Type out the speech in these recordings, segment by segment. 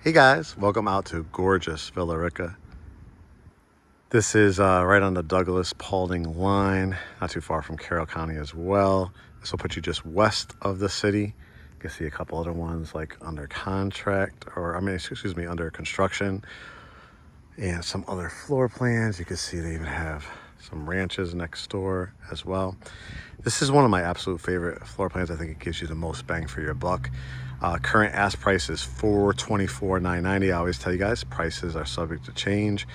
Hey guys, welcome out to gorgeous Villa Rica. This is right on the Douglas-Paulding line, not too far from Carroll County as well. This will put you just west of the city. You can see a couple other ones like under contract, or excuse me, under construction, and some other floor plans. You can see they even have some ranches next door as well. This is one of my absolute favorite floor plans. I think it gives you the most bang for your buck. Current ask price is $424,990. I always tell you guys, prices are subject to change,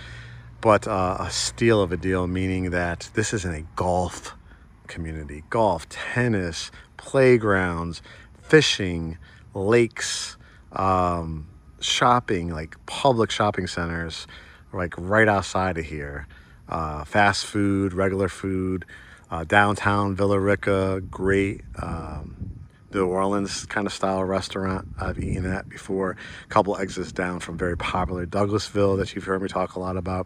but a steal of a deal, meaning that this is in a golf community. Golf, tennis, playgrounds, fishing, lakes, shopping, like public shopping centers, like right outside of here. Fast food, regular food, downtown Villa Rica, great New Orleans kind of style restaurant. I've eaten at before. A couple exits down from very popular Douglasville that you've heard me talk a lot about.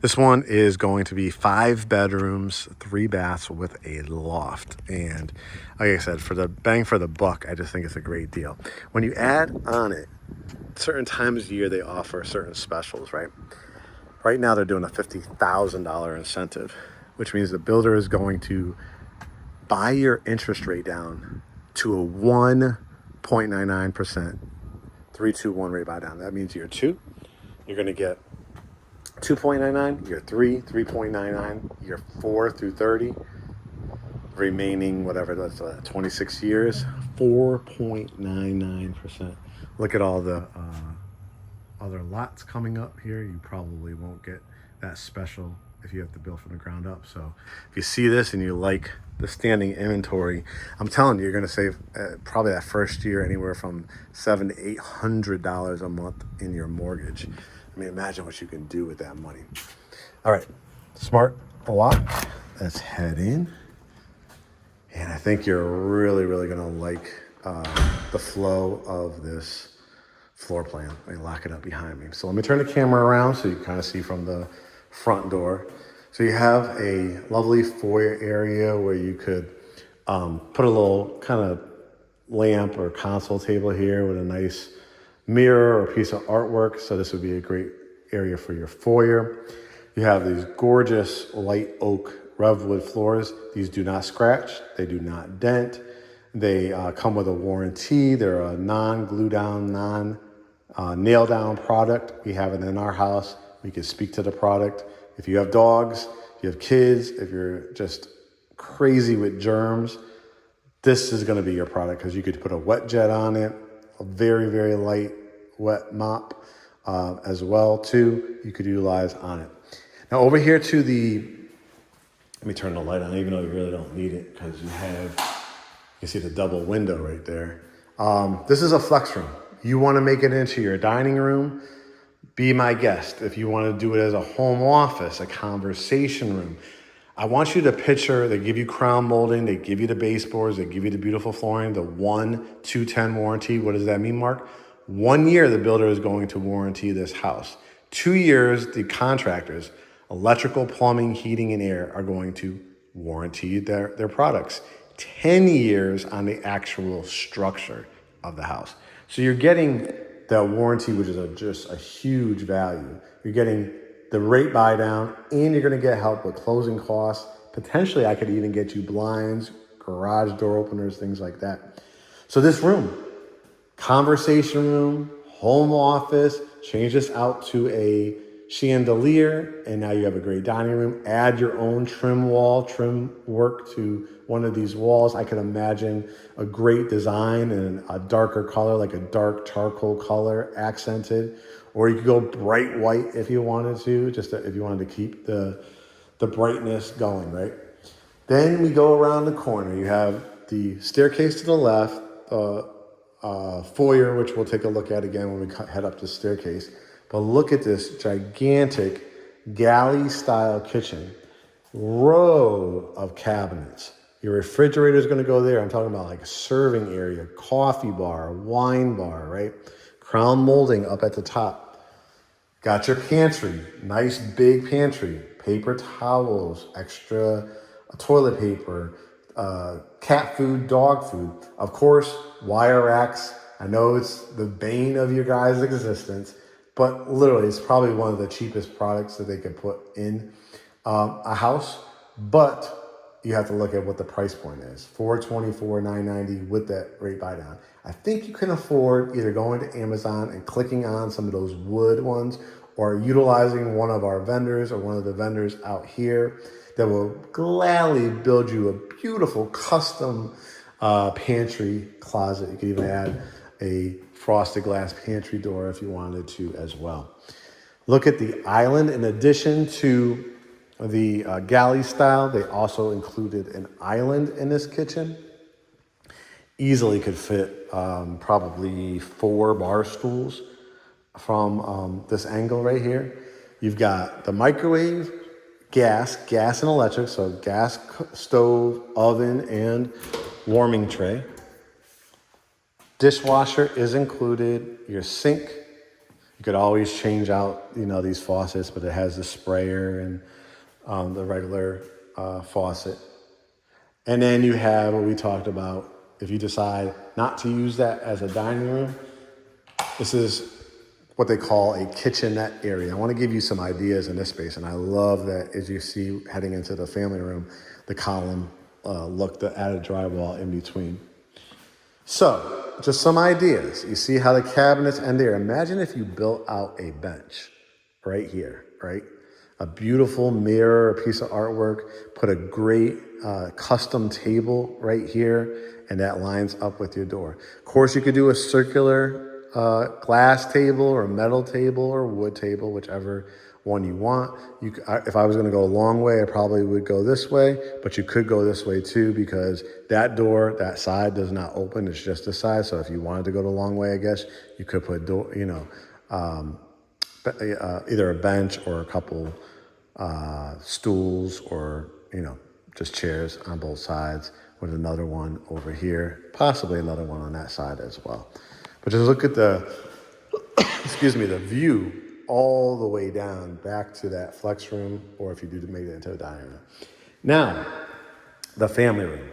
This one is going to be 5 bedrooms, 3 baths with a loft. And like I said, for the bang for the buck, I just think it's a great deal. When you add on it, certain times of year they offer certain specials, right? Right now they're doing a $50,000 incentive, which means the builder is going to buy your interest rate down to a 1.99%, 3-2-1 rate buy down. That means year 2, you're going to get 2.99, year 3, 3.99, year 4 through 30, remaining whatever that's 26 years, 4.99%. Look at all the other lots coming up here. You probably won't get that special if you have to build from the ground up. So if you see this and you like the standing inventory, I'm telling you, you're going to save probably that first year anywhere from $700 to $800 a month in your mortgage. I mean, imagine what you can do with that money. All right, smart lock. Let's head in. And I think you're really, really going to like the flow of this floor plan. Let me lock it up behind me. So let me turn the camera around so you can kind of see from the front door. So you have a lovely foyer area where you could put a little kind of lamp or console table here with a nice mirror or piece of artwork. So this would be a great area for your foyer. You have these gorgeous light oak Revwood floors. These do not scratch. They do not dent. They come with a warranty. They're a non-glue down, nail down product. We have it in our house. We can speak to the product. If you have dogs, if you have kids, if you're just crazy with germs, this is going to be your product, because you could put a wet jet on it, a very, very light wet mop as well too. You could utilize on it. Now over here to the, let me turn the light on, even though you really don't need it, because you can see the double window right there. This is a flex room. You want to make it into your dining room, be my guest. If you want to do it as a home office, a conversation room, I want you to picture, they give you crown molding, they give you the baseboards, they give you the beautiful flooring, the 1-2-10 warranty. What does that mean, Mark? 1 year, the builder is going to warranty this house. 2 years, the contractors, electrical, plumbing, heating, and air are going to warranty their products. 10 years on the actual structure of the house. So you're getting that warranty, which is just a huge value. You're getting the rate buy down, and you're going to get help with closing costs. Potentially, I could even get you blinds, garage door openers, things like that. So this room, conversation room, home office, change this out to a chandelier, and now you have a great dining room. Add your own trim work to one of these walls. I can imagine a great design in a darker color, like a dark charcoal color, accented. Or you could go bright white if you wanted to, if you wanted to keep the brightness going, right? Then we go around the corner. You have the staircase to the left, foyer, which we'll take a look at again when we head up the staircase. But look at this gigantic galley-style kitchen, row of cabinets. Your refrigerator is going to go there. I'm talking about like a serving area, coffee bar, wine bar, right? Crown molding up at the top. Got your pantry, nice big pantry, paper towels, extra toilet paper, cat food, dog food. Of course, wire racks I know it's the bane of your guys' existence, but literally it's probably one of the cheapest products that they could put in a house. But you have to look at what the price point is. $424, $990 with that rate buy down. I think you can afford either going to Amazon and clicking on some of those wood ones, or utilizing one of our vendors or one of the vendors out here that will gladly build you a beautiful custom pantry closet. You can even add a frosted glass pantry door if you wanted to as well. Look at the island. In addition to the galley style, they also included an island in this kitchen. Easily could fit probably 4 bar stools from this angle right here. You've got the microwave, gas and electric, so gas stove, oven, and warming tray. Dishwasher is included. Your sink, you could always change out, these faucets, but it has the sprayer and the regular faucet. And then you have what we talked about. If you decide not to use that as a dining room, this is what they call a kitchenette area. I want to give you some ideas in this space, and I love that as you see heading into the family room, the column look, the added drywall in between. So, just some ideas. You see how the cabinets end there. Imagine if you built out a bench right here, right? A beautiful mirror, a piece of artwork, put a great custom table right here, and that lines up with your door. Of course, you could do a circular glass table or metal table or wood table, whichever one you want. If I was going to go a long way, I probably would go this way, but you could go this way too, because that door, that side does not open. It's just this side. So if you wanted to go the long way, I guess you could put either a bench or a couple stools, or just chairs on both sides, with another one over here, possibly another one on that side as well. But just look at the, the view all the way down back to that flex room, or if you do make it into a dining room. Now, the family room.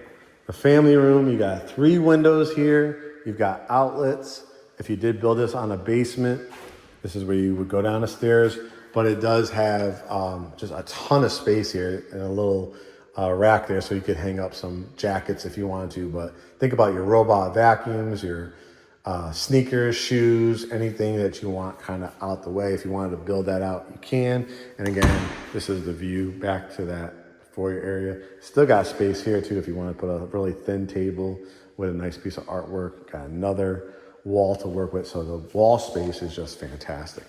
The family room, you got 3 windows here. You've got outlets. If you did build this on a basement, this is where you would go down the stairs, but it does have just a ton of space here and a little rack there, so you could hang up some jackets if you wanted to. But think about your robot vacuums, your sneakers, shoes, anything that you want kind of out the way. If you wanted to build that out, you can. And again, this is the view back to that foyer area. Still got space here too if you want to put a really thin table with a nice piece of artwork. Got another wall to work with, so the wall space is just fantastic.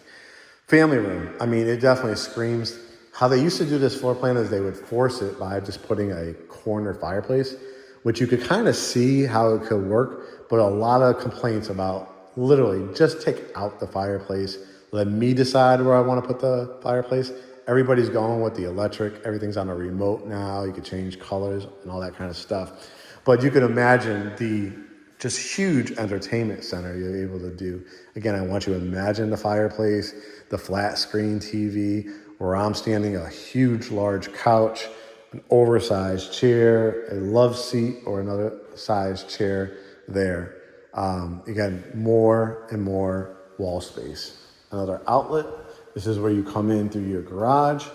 Family room, I mean, it definitely screams. How they used to do this floor plan is they would force it by just putting a corner fireplace, which you could kind of see how it could work, but a lot of complaints about literally just take out the fireplace. Let me decide where I want to put the fireplace. Everybody's going with the electric. Everything's on a remote now. You could change colors and all that kind of stuff. But you can imagine the just huge entertainment center you're able to do. Again, I want you to imagine the fireplace, the flat screen TV, where I'm standing, a huge, large couch, an oversized chair, a love seat, or another sized chair there. Again, more and more wall space. Another outlet. This is where you come in through your garage.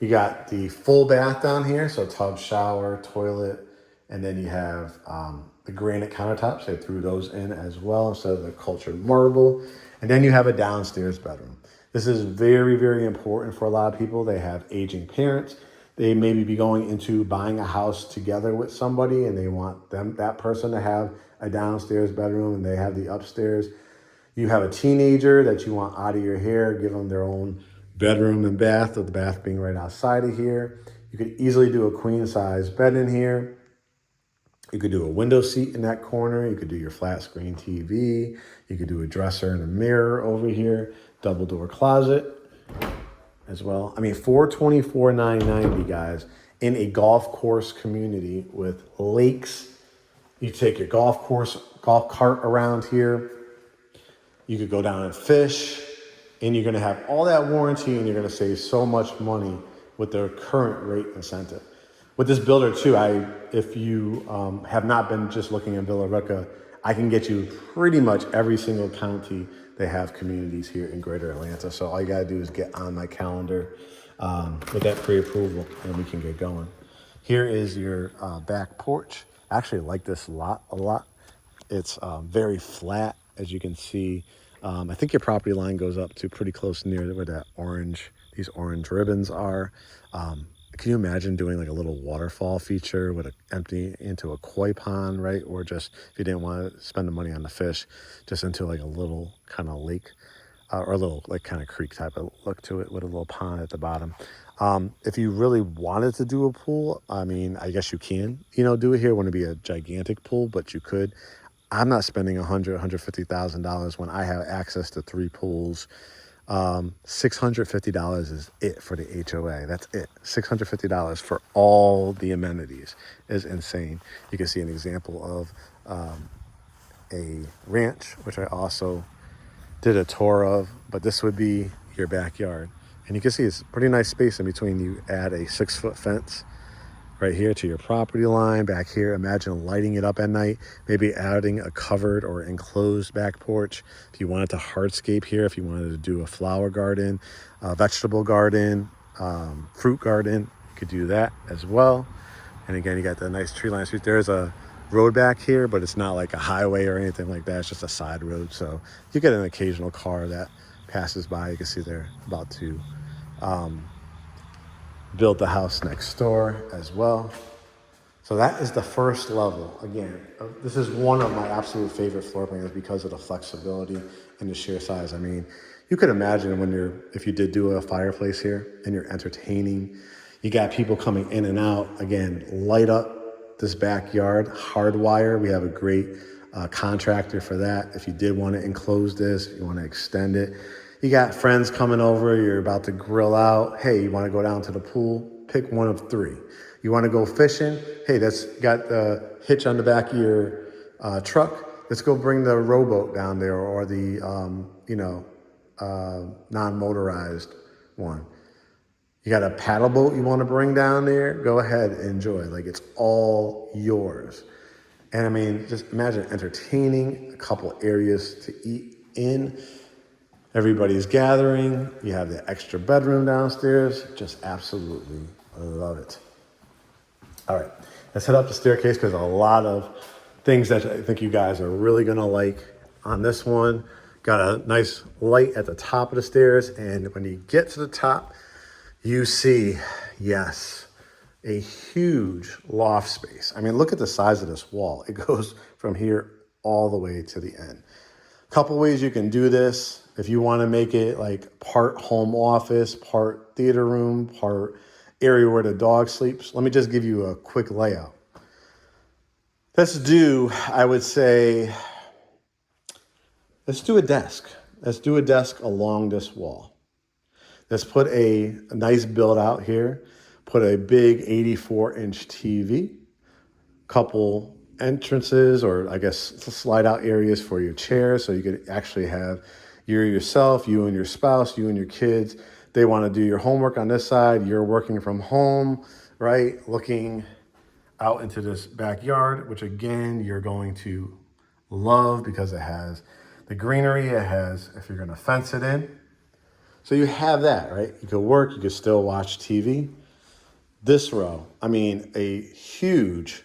You got the full bath down here, so tub, shower, toilet, and then you have the granite countertops. They threw those in as well instead of the cultured marble. And then you have a downstairs bedroom. This is very, very important for a lot of people. They have aging parents. They maybe be going into buying a house together with somebody, and they want that person to have a downstairs bedroom, and they have the upstairs. You have a teenager that you want out of your hair, give them their own bedroom and bath, with the bath being right outside of here. You could easily do a queen size bed in here. You could do a window seat in that corner. You could do your flat screen TV. You could do a dresser and a mirror over here. Double door closet as well. I mean, $424, $990, guys, in a golf course community with lakes. You take your golf cart around here. You could go down and fish, and you're going to have all that warranty, and you're going to save so much money with their current rate incentive. With this builder too, if you have not been just looking at Villa Rica, I can get you pretty much every single county. They have communities here in Greater Atlanta. So all you gotta do is get on my calendar with that pre-approval, and we can get going. Here is your back porch. I actually like this lot a lot. It's very flat, as you can see. I think your property line goes up to pretty close near where these orange ribbons are. Can you imagine doing like a little waterfall feature with empty into a koi pond, right? Or just if you didn't want to spend the money on the fish, just into like a little kind of lake or a little like kind of creek type of look to it with a little pond at the bottom. If you really wanted to do a pool, I mean, I guess you can, do it here. It wouldn't be a gigantic pool, but you could. I'm not spending $150,000 when I have access to 3 pools. $650 is it for the HOA. That's it. $650 for all the amenities is insane. You can see an example of a ranch, which I also did a tour of, but this would be your backyard. And you can see it's pretty nice space in between. You add a 6-foot fence right here to your property line. Back here, imagine lighting it up at night, maybe adding a covered or enclosed back porch. If you wanted to hardscape here, if you wanted to do a flower garden, a vegetable garden, fruit garden, you could do that as well. And again, you got the nice tree line street. There's a road back here, but it's not like a highway or anything like that. It's just a side road. So you get an occasional car that passes by. You can see they're about to build the house next door as well. So that is the first level. Again, this is one of my absolute favorite floor plans because of the flexibility and the sheer size. I mean, you could imagine if you did do a fireplace here and you're entertaining, you got people coming in and out. Again, light up this backyard, hardwire. We have a great contractor for that. If you did want to enclose this, you want to extend it. You got friends coming over, you're about to grill out. Hey, you want to go down to the pool? Pick one of 3. You want to go fishing? Hey, that's got the hitch on the back of your truck. Let's go bring the rowboat down there or the, non-motorized one. You got a paddle boat you want to bring down there? Go ahead, enjoy. Like, it's all yours. And I mean, just imagine entertaining, a couple areas to eat in. Everybody's gathering. You have the extra bedroom downstairs. Just absolutely love it. All right, let's head up the staircase because a lot of things that I think you guys are really gonna like on this one. Got a nice light at the top of the stairs, and when you get to the top, you see, yes, a huge loft space. I mean, look at the size of this wall. It goes from here all the way to the end. Couple ways you can do this. If you want to make it like part home office, part theater room, part area where the dog sleeps, let me just give you a quick layout. Let's do a desk. Let's do a desk along this wall. Let's put a nice build out here, put a big 84-inch TV, couple entrances or I guess slide out areas for your chairs so you could actually have yourself, you and your spouse, you and your kids. They want to do your homework on this side. You're working from home, right? Looking out into this backyard, which again, you're going to love because it has the greenery. It has, if you're going to fence it in. So you have that, right? You could work, you could still watch TV. This row, I mean, a huge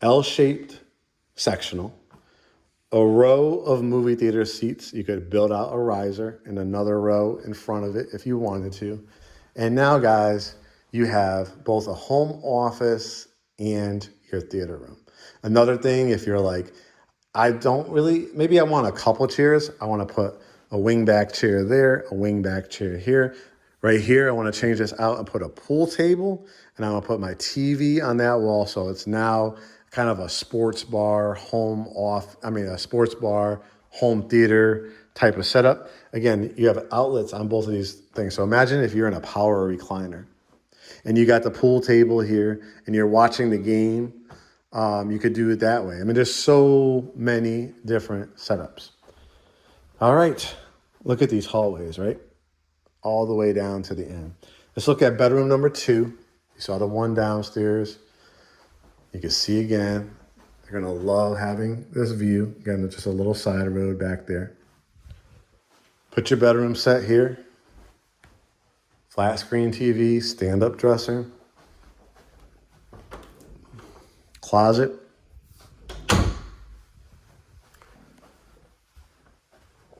L-shaped sectional, a row of movie theater seats. You could build out a riser and another row in front of it if you wanted to. And now, guys, you have both a home office and your theater room. Another thing, if you're like, maybe I want a couple chairs. I want to put a wingback chair there, a wingback chair here. Right here, I want to change this out and put a pool table, and I'm going to put my TV on that wall. So it's now kind of a sports bar, a sports bar, home theater type of setup. Again, you have outlets on both of these things. So imagine if you're in a power recliner and you got the pool table here and you're watching the game. You could do it that way. I mean, there's so many different setups. All right, look at these hallways, right? All the way down to the end. Let's look at bedroom number 2. You saw the one downstairs. You can see again, You're gonna love having this view. Again, it's just a little side road back there. Put your bedroom set here. Flat screen TV, stand-up dresser. Closet.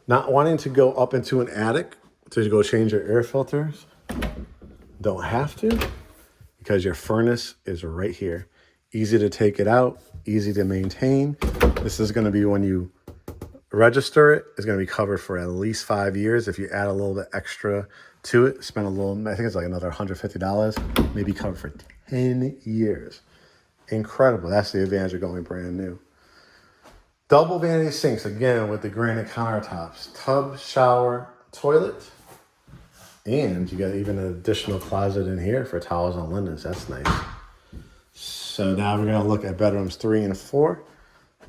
Not wanting to go up into an attic to go change your air filters. Don't have to, because your furnace is right here. Easy to take it out, easy to maintain. This is gonna be, when you register it, it's gonna be covered for at least 5 years. If you add a little bit extra to it, spend a little, I think it's like another $150, maybe covered for 10 years. Incredible. That's the advantage of going brand new. Double vanity sinks, again, with the granite countertops. Tub, shower, toilet. And you got even an additional closet in here for towels and linens. That's nice. So now we're gonna look at bedrooms 3 and 4.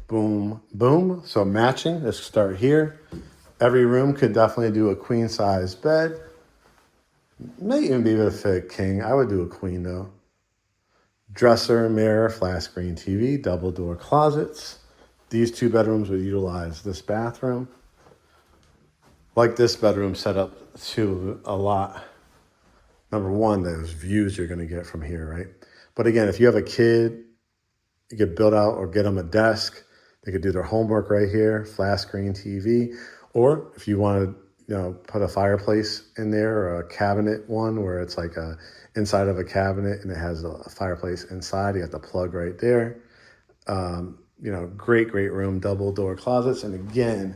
Boom, boom. So matching, let's start here. Every room could definitely do a queen size bed. May even be able to fit a king. I would do a queen though. Dresser, mirror, flat screen TV, double door closets. These 2 bedrooms would utilize this bathroom. Like this bedroom set up too a lot. Number one, those views you're gonna get from here, right? But again, if you have a kid, you could build out or get them a desk. They could do their homework right here, flat screen TV. Or if you want to, put a fireplace in there, or a cabinet one where it's like a inside of a cabinet and it has a fireplace inside. You got the plug right there. Great room, double door closets. And again,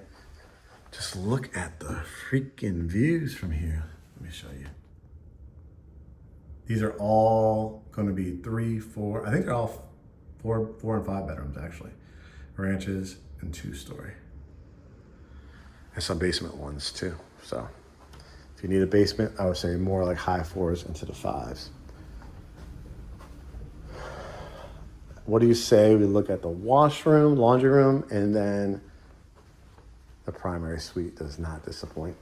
just look at the freaking views from here. Let me show you. These are all going to be 3, 4. I think they're all 4 and 5 bedrooms actually. Ranches and 2-story. And some basement ones too. So if you need a basement, I would say more like high 4s into the 5s. What do you say we look at the washroom, laundry room, and then the primary suite does not disappoint.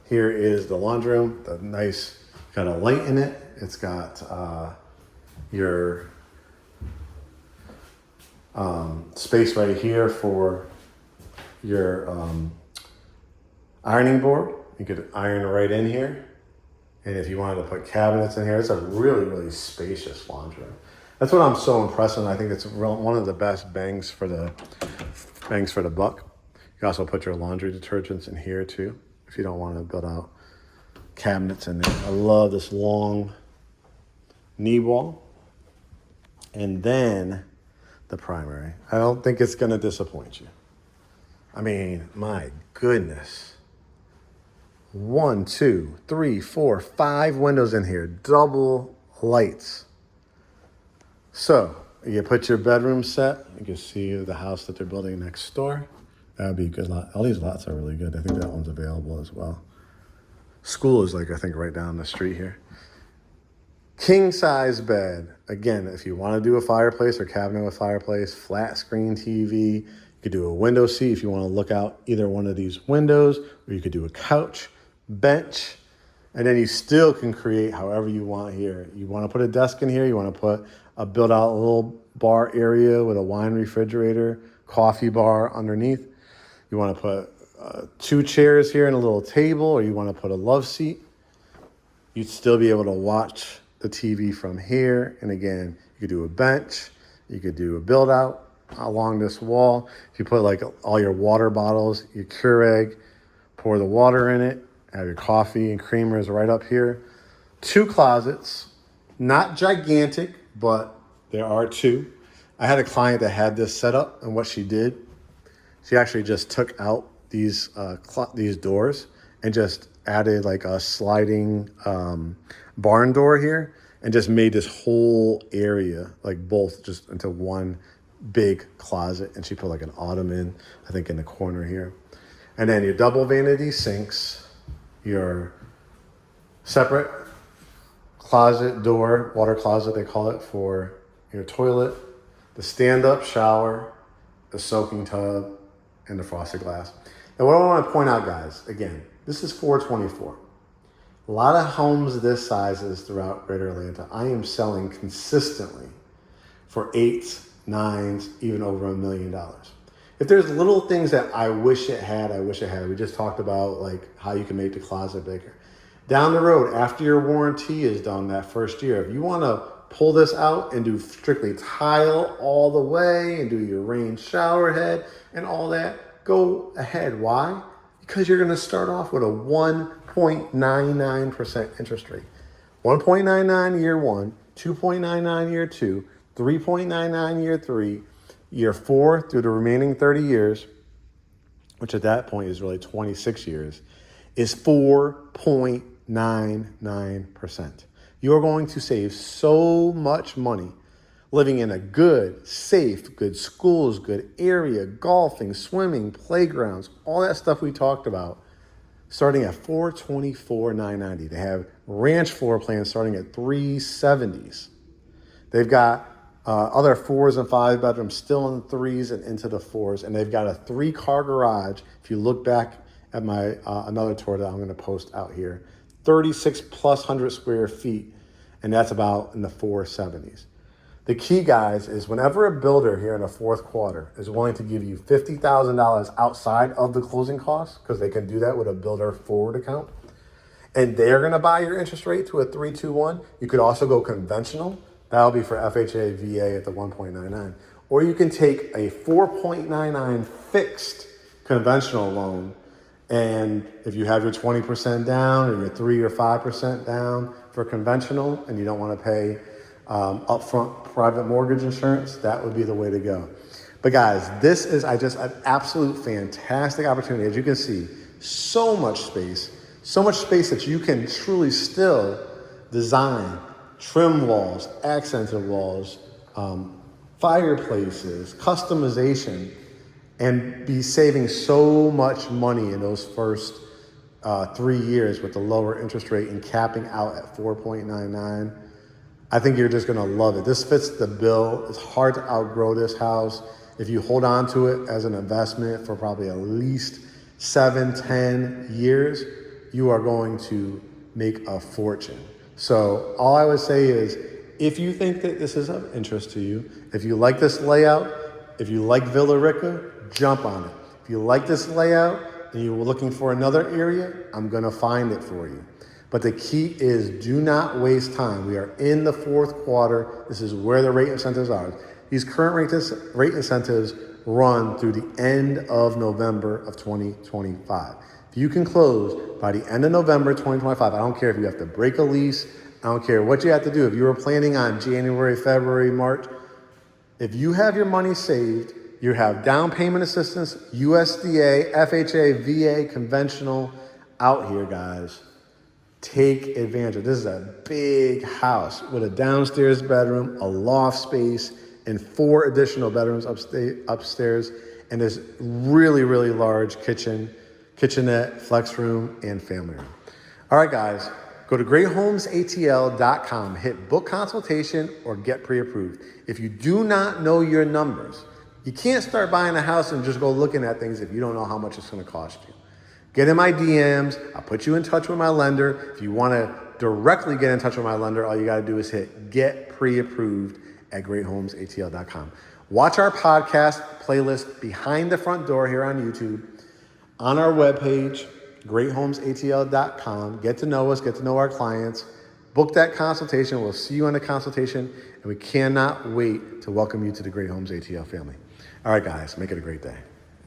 Here is the laundry room, the nice, got a light in it. It's got your space right here for your ironing board. You could iron right in here. And if you wanted to put cabinets in here, it's a really spacious laundry room. That's what I'm so impressed with. I think it's one of the best bangs for the buck. You can also put your laundry detergents in here too, if you don't want to build out cabinets in there. I love this long knee wall. And then the primary. I don't think it's gonna disappoint you. I mean, my goodness. 1, 2, 3, 4, 5 windows in here, double lights. So you put your bedroom set, you can see the house that they're building next door. That would be a good lot. All these lots are really good. I think that one's available as well. School is I think right down the street here. King size bed. Again, if you want to do a fireplace or cabinet with fireplace, flat screen TV, you could do a window seat if you want to look out either one of these windows, or you could do a couch, bench, and then you still can create however you want here. You want to put a desk in here, you want to put build out a little bar area with a wine refrigerator, coffee bar underneath. You want to put 2 chairs here and a little table, or you want to put a love seat. You'd still be able to watch the TV from here. And again, you could do a bench, you could do a build out along this wall. If you put all your water bottles, your Keurig, pour the water in it, have your coffee and creamers right up here. 2 closets, not gigantic, but there are 2. I had a client that had this set up, and what she did, she actually just took out these doors and just added a sliding barn door here, and just made this whole area both just into one big closet. And she put an ottoman, I think, in the corner here. And then your double vanity sinks, your separate closet door, water closet they call it, for your toilet, the stand-up shower, the soaking tub, and the frosted glass. And what I want to point out, guys, again, this is $424. A lot of homes this sizes throughout Greater Atlanta, I am selling consistently for $800, nines, even over $1 million. If there's little things that I wish it had, I wish it had. We just talked about like how you can make the closet bigger. Down the road, after your warranty is done that first year, if you want to pull this out and do strictly tile all the way and do your rain shower head and all that, go ahead. Why? Because you're going to start off with a 1.99% interest rate. 1.99 year one, 2.99 year two, 3.99 year three, year four through the remaining 30 years, which at that point is really 26 years, is 4.99%. You're going to save so much money living in a good, safe, good schools, good area, golfing, swimming, playgrounds, all that stuff we talked about, starting at $424,990. They have ranch floor plans starting at $370s. They've got other 4s and 5 bedrooms still in the 3s and into the 4s, and they've got a 3-car garage. If you look back at my another tour that I'm going to post out here, 36+ square feet, and that's about in the 470s. The key, guys, is whenever a builder here in the fourth quarter is willing to give you $50,000 outside of the closing costs, because they can do that with a builder forward account, and they're going to buy your interest rate to a 3.21, you could also go conventional. That'll be for FHA, VA at the 1.99. Or you can take a 4.99 fixed conventional loan, and if you have your 20% down or your 3 or 5% down for conventional and you don't want to pay upfront private mortgage insurance, that would be the way to go. But guys, this is just an absolute fantastic opportunity. As you can see, so much space that you can truly still design trim walls, accented walls, fireplaces, customization, and be saving so much money in those first 3 years with the lower interest rate and capping out at 4.99. I think you're just gonna love it. This fits the bill. It's hard to outgrow this house. If you hold on to it as an investment for probably at least 7-10 years, you are going to make a fortune. So all I would say is, if you think that this is of interest to you, if you like this layout, if you like Villa Rica, jump on it. If you like this layout and you were looking for another area, I'm gonna find it for you. But the key is, do not waste time. We are in the fourth quarter. This is where the rate incentives are. These current rate incentives run through the end of November of 2025. If you can close by the end of November 2025, I don't care if you have to break a lease, I don't care what you have to do. If you were planning on January, February, March, if you have your money saved, you have down payment assistance, USDA, FHA, VA, conventional out here, guys. Take advantage of this. Is a big house with a downstairs bedroom, a loft space, and 4 additional bedrooms upstairs, and this really, really large kitchenette, flex room, and family room. All right, guys, go to GreatHomesATL.com, hit book consultation or get pre-approved. If you do not know your numbers, you can't start buying a house and just go looking at things if you don't know how much it's going to cost you. Get in my DMs. I'll put you in touch with my lender. If you want to directly get in touch with my lender, all you got to do is hit get pre-approved at GreatHomesATL.com. Watch our podcast playlist Behind the Front Door here on YouTube, on our webpage, GreatHomesATL.com. Get to know us, get to know our clients. Book that consultation. We'll see you on the consultation, and we cannot wait to welcome you to the Great Homes ATL family. All right, guys, make it a great day.